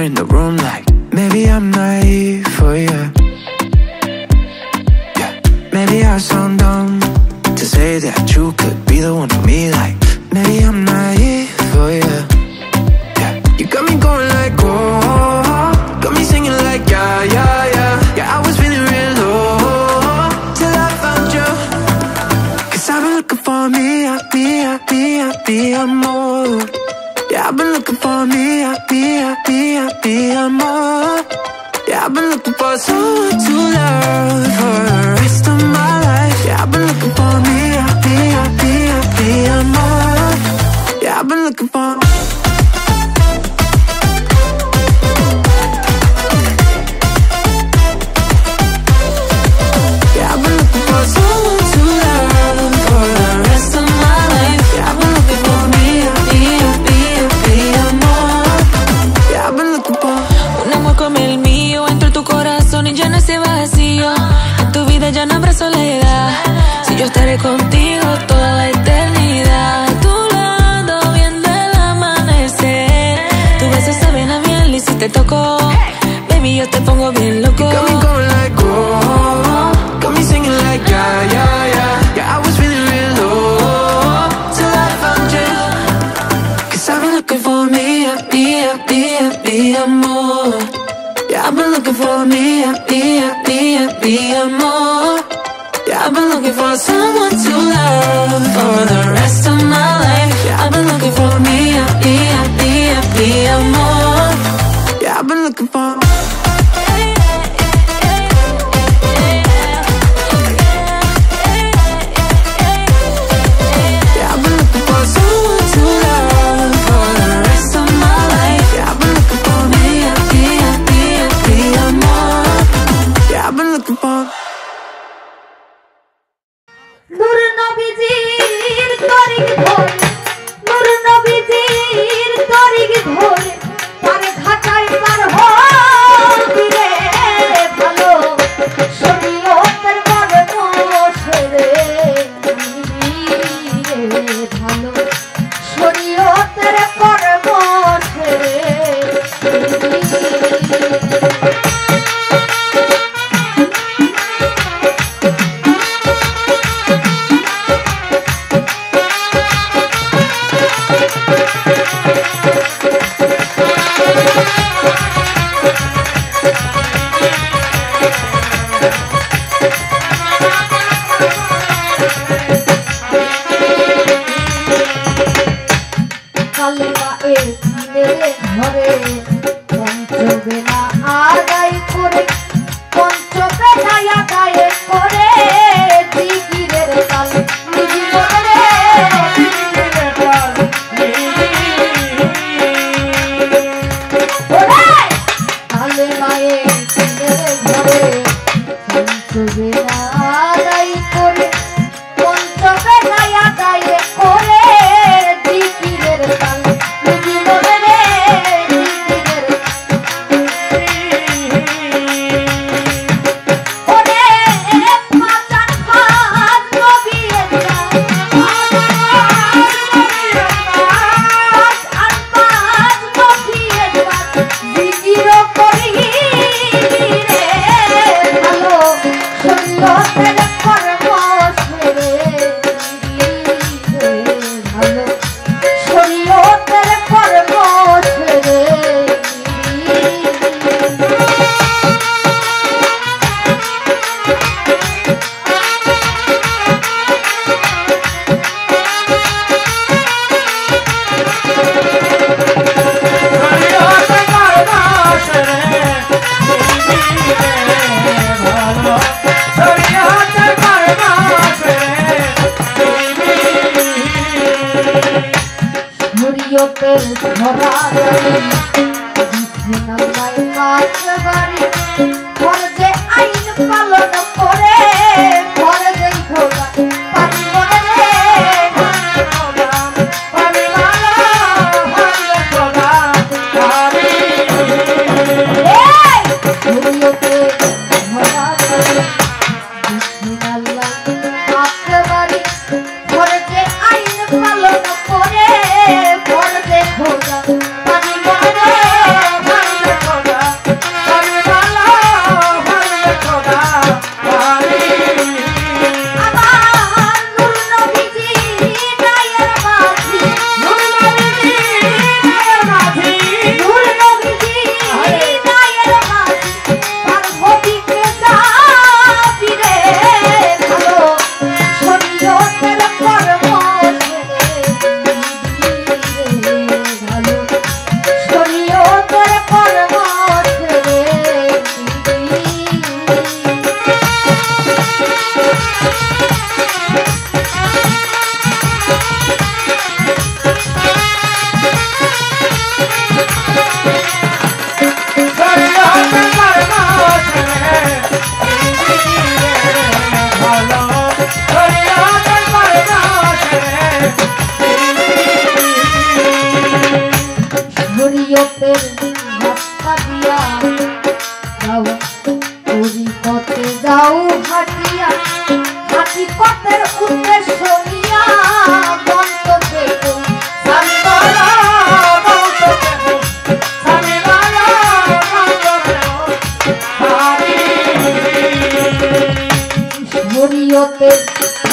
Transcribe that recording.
in the room like, maybe I'm naive for you. Yeah, maybe I sound dumb to say that you could be the one for me. Like, maybe I'm naive for you. Yeah, you got me going like, oh, got me singing like, yeah, yeah, yeah. Yeah, I was feeling real low till I found you. 'Cause I've been looking for me, more. Yeah, I've been looking for me, more. Yeah, I've been looking for someone to love for the rest of my life. Yeah, I've been looking for me, more. Yeah, I've been looking for. Yeah, I've been looking for someone to love for the rest of my life. Yeah, I've been looking for me, more. Yeah, I've been looking for. Un amor como el mío entró en tu corazón y llena ese vacío. En tu vida ya no habrá soledad. Si yo estaré contigo toda la eternidad. A tu lado viendo el amanecer. Tus besos saben a miel y si te toco, baby, yo te pongo bien loco. You got me going like, oh, got me singing like, yeah, yeah, yeah. Yeah, I was feeling real low till I found you. 'Cause I've been looking for me, more. Yeah, I've been looking for me, more. Yeah, I've been looking for someone to love for the rest of my life. Yeah, I've been looking for me, more. Yeah, I've been looking for. Yeah, I've been looking for someone to love for the rest of my life. Yeah, I've been looking for me, more. Yeah, I've been looking for. নূর নবীজির তরিক ধরে, নূর নবীজির তরিক ধরে, পার ঘাটায় পার হবি রে ভালো, শরীয়তের বড় Moshe রে ভালো, শরীয়তের বড় মোশে রে। কালেমা এর মেরে ঘরে পঞ্চবেলা আদায় করে, পঞ্চবেলা আদায় করে, জিকিরের তাল নিজি করে, কালেমা এর মেরে ঘরে পঞ্চবেলা আদায় করে, পঞ্চবেলা আদায় করে, জিকিরের তাল নিজি করে রে জিকিরের। ওরে পাঁচান পাঁচ নবী পাঁচ আর পাঁচ নবী জিকির করি রে ভালো, শরীয়ত হাফেজ।